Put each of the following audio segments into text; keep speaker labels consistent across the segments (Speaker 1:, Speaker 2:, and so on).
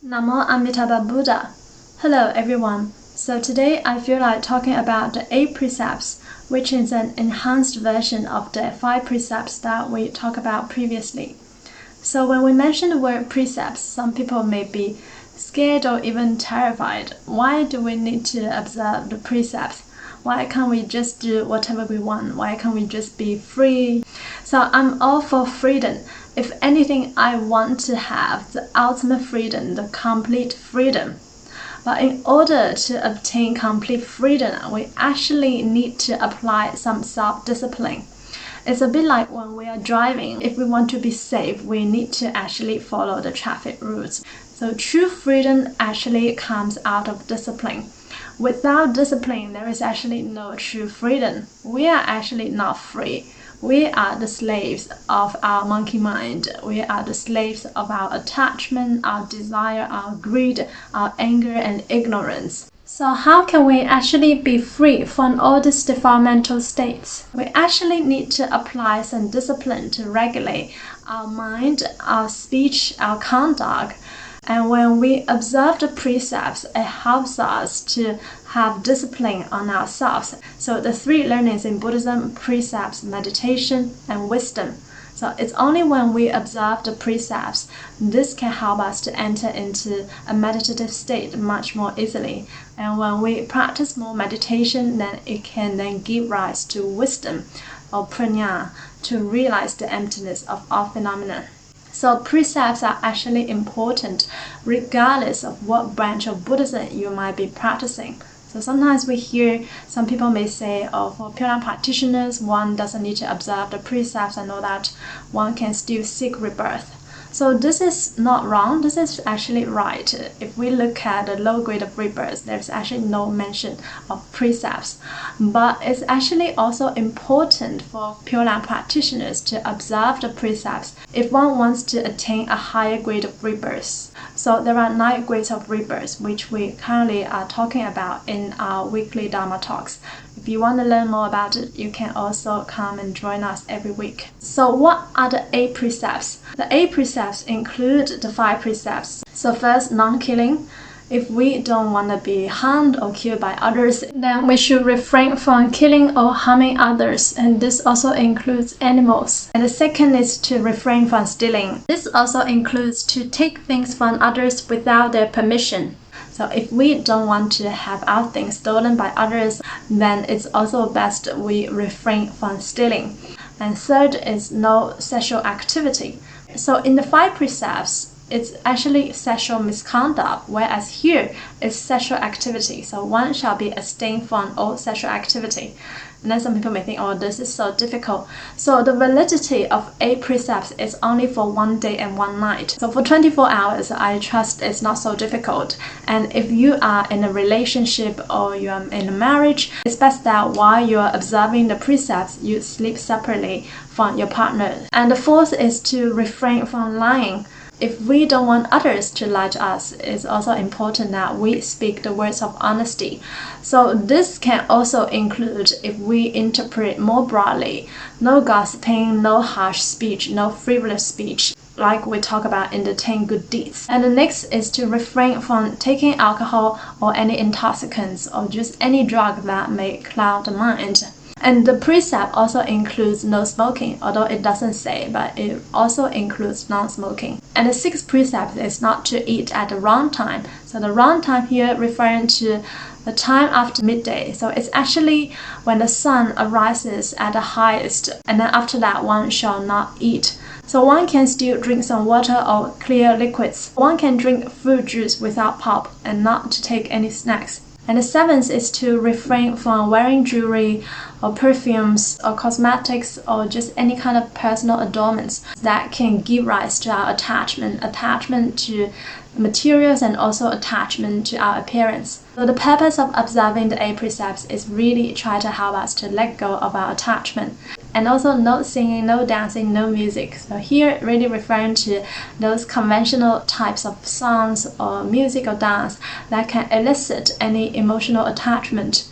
Speaker 1: Namo Amitabha Buddha. Hello everyone. So today I feel like talking about the 8 precepts, which is an enhanced version of the 5 precepts that we talked about previously. So when we mention the word precepts, some people may be scared or even terrified. Why do we need to observe the precepts? Why can't we just do whatever we want? Why can't we just be free? So I'm all for freedom. If anything, I want to have the ultimate freedom, the complete freedom. But in order to obtain complete freedom, we actually need to apply some self-discipline. It's a bit like when we are driving. If we want to be safe, we need to actually follow the traffic rules. So true freedom actually comes out of discipline. Without discipline, there is actually no true freedom. We are actually not free. We are the slaves of our monkey mind. We are the slaves of our attachment, our desire, our greed, our anger and ignorance. So how can we actually be free from all these developmental states? We actually need to apply some discipline to regulate our mind, our speech, our conduct. And when we observe the precepts, it helps us to have discipline on ourselves. So the 3 learnings in Buddhism: precepts, meditation, and wisdom. So it's only when we observe the precepts, this can help us to enter into a meditative state much more easily. And when we practice more meditation, then it can then give rise to wisdom or prajna, to realize the emptiness of all phenomena. So precepts are actually important regardless of what branch of Buddhism you might be practicing. So sometimes we hear some people may say, oh, for Pure Land practitioners, one doesn't need to observe the precepts and all that, one can still seek rebirth. So this is not wrong, this is actually right. If we look at the low grade of rebirth, there's actually no mention of precepts. But it's actually also important for Pure Land practitioners to observe the precepts if one wants to attain a higher grade of rebirth. So there are 9 grades of rebirth, which we currently are talking about in our weekly Dharma talks. If you want to learn more about it, you can also come and join us every week. So what are the 8 precepts? The 8 precepts include the 5 precepts. So first, non-killing. If we don't want to be harmed or killed by others, then we should refrain from killing or harming others, and this also includes animals. And the second is to refrain from stealing. This also includes to take things from others without their permission. So if we don't want to have our things stolen by others, then it's also best we refrain from stealing. And third is no sexual activity. So in the 5 precepts, it's actually sexual misconduct, whereas here is sexual activity. So one shall be abstained from all sexual activity. And then some people may think, oh, this is so difficult. So the validity of 8 precepts is only for 1 day and 1 night. So for 24 hours, I trust it's not so difficult. And if you are in a relationship or you are in a marriage, it's best that while you are observing the precepts, you sleep separately from your partner. And the 4th is to refrain from lying. If we don't want others to lie to us, it's also important that we speak the words of honesty. So this can also include, if we interpret more broadly, no gossiping, no harsh speech, no frivolous speech, like we talk about in the 10 good deeds. And the next is to refrain from taking alcohol or any intoxicants or just any drug that may cloud the mind. And the precept also includes no smoking, although it doesn't say, but it also includes non-smoking. And the 6th precept is not to eat at the wrong time. So the wrong time here referring to the time after midday. So it's actually when the sun arises at the highest, and then after that one shall not eat. So one can still drink some water or clear liquids. One can drink fruit juice without pulp and not to take any snacks. And the 7th is to refrain from wearing jewelry or perfumes or cosmetics or just any kind of personal adornments that can give rise to our attachment to materials and also attachment to our appearance. So the purpose of observing the 8 precepts is really try to help us to let go of our attachment. And also no singing, no dancing, no music. So here really referring to those conventional types of songs or music or dance that can elicit any emotional attachment.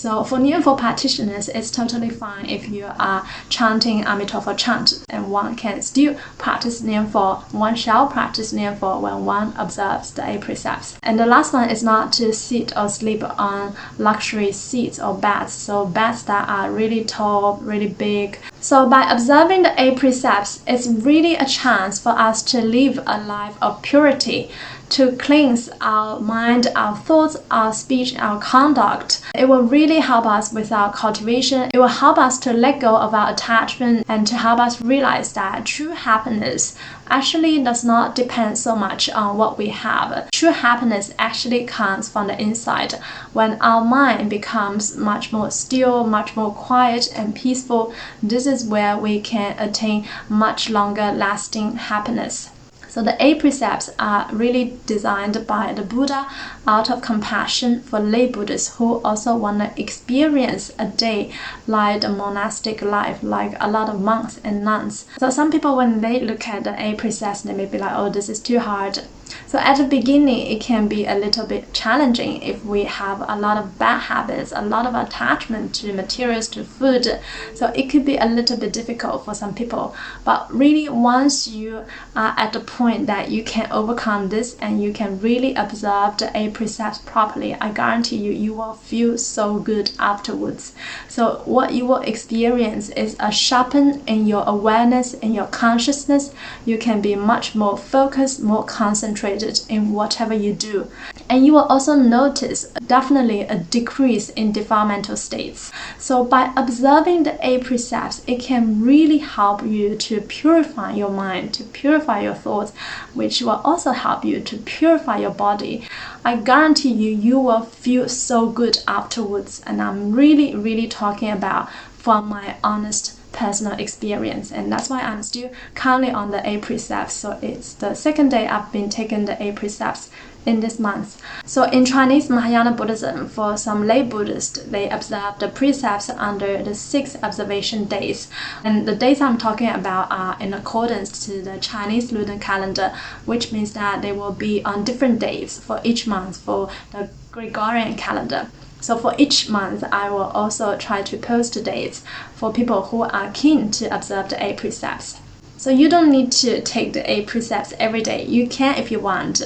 Speaker 1: So for Nianfo practitioners, it's totally fine if you are chanting Amitabha chant, and one can still practice Nianfo. One shall practice Nianfo when one observes the 8 precepts. And the last one is not to sit or sleep on luxury seats or beds, so beds that are really tall, really big. So by observing the 8 precepts, it's really a chance for us to live a life of purity, to cleanse our mind, our thoughts, our speech, our conduct. It will really help us with our cultivation. It will help us to let go of our attachment and to help us realize that true happiness actually does not depend so much on what we have. True happiness actually comes from the inside. When our mind becomes much more still, much more quiet and peaceful, this is where we can attain much longer lasting happiness. So the 8 precepts are really designed by the Buddha out of compassion for lay Buddhists who also want to experience a day like the monastic life, like a lot of monks and nuns. So some people, when they look at the 8 precepts, they may be like, oh, this is too hard. So at the beginning, it can be a little bit challenging if we have a lot of bad habits, a lot of attachment to materials, to food. So it could be a little bit difficult for some people. But really, once you are at the point that you can overcome this and you can really observe the 8 precepts properly, I guarantee you, you will feel so good afterwards. So what you will experience is a sharpen in your awareness, in your consciousness. You can be much more focused, more concentrated in whatever you do. And you will also notice definitely a decrease in defilemental states. So by observing the 8 precepts, it can really help you to purify your mind, to purify your thoughts, which will also help you to purify your body. I guarantee you, you will feel so good afterwards. And I'm really talking about from my honest personal experience, and that's why I'm still currently on the 8 precepts. So it's the second day I've been taking the 8 precepts in this month. So in Chinese Mahayana Buddhism, for some lay Buddhists, they observe the precepts under the 6 observation days. And the days I'm talking about are in accordance to the Chinese lunar calendar, which means that they will be on different days for each month for the Gregorian calendar. So for each month, I will also try to post dates for people who are keen to observe the 8 precepts. So you don't need to take the 8 precepts every day. You can if you want.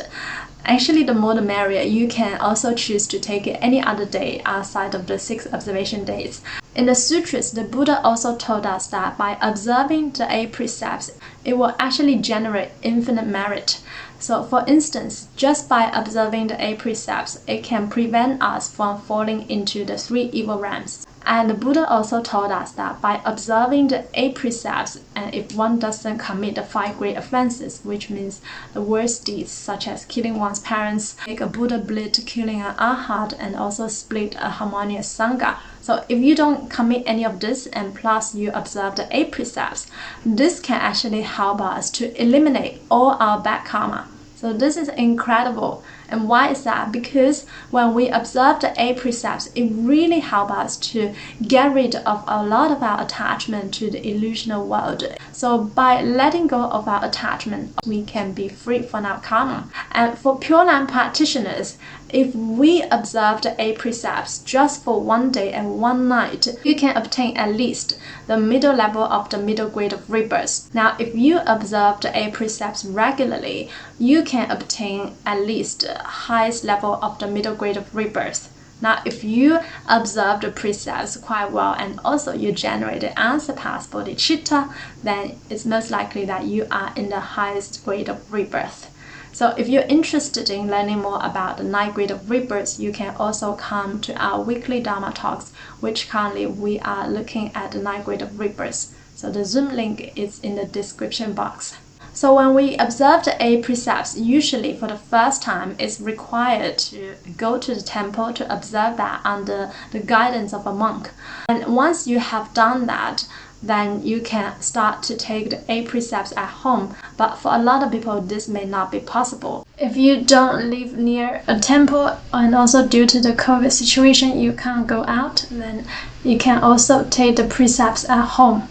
Speaker 1: Actually, the more the merrier. You can also choose to take it any other day outside of the 6 observation days. In the sutras, the Buddha also told us that by observing the 8 precepts, it will actually generate infinite merit. So for instance, just by observing the 8 precepts, it can prevent us from falling into the 3 evil realms. And the Buddha also told us that by observing the 8 precepts, and if one doesn't commit the 5 great offenses, which means the worst deeds such as killing one's parents, make a Buddha bleed, killing an arhat, and also split a harmonious sangha. So if you don't commit any of this and plus you observe the 8 precepts, this can actually help us to eliminate all our bad karma. So this is incredible. And why is that? Because when we observe the 8 precepts, it really helps us to get rid of a lot of our attachment to the illusional world. So by letting go of our attachment, we can be free from our karma. And for Pure Land practitioners, if we observe the 8 precepts just for one day and one night, you can obtain at least the middle level of the middle grade of rebirth. Now, if you observe the 8 precepts regularly, you can obtain at least the highest level of the middle grade of rebirth. Now, if you observe the precepts quite well and also you generate the unsurpassed bodhicitta, then it's most likely that you are in the highest grade of rebirth. So if you're interested in learning more about the 9th grade of rebirth, you can also come to our weekly Dharma talks, which currently we are looking at the 9th grade of rebirth. So the Zoom link is in the description box. So when we observe the 8 precepts, usually for the first time, it's required to go to the temple to observe that under the guidance of a monk. And once you have done that, then you can start to take the 8 precepts at home. But for a lot of people, this may not be possible. If you don't live near a temple, and also due to the COVID situation, you can't go out, then you can also take the precepts at home.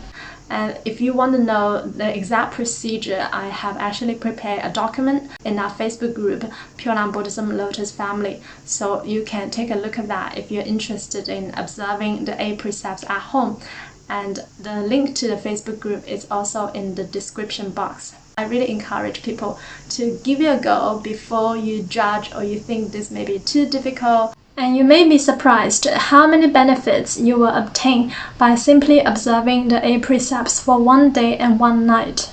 Speaker 1: And if you want to know the exact procedure, I have actually prepared a document in our Facebook group, Pure Land Buddhism Lotus Family. So you can take a look at that if you're interested in observing the 8 precepts at home. And the link to the Facebook group is also in the description box. I really encourage people to give it a go before you judge or you think this may be too difficult. And you may be surprised how many benefits you will obtain by simply observing the 8 precepts for one day and one night.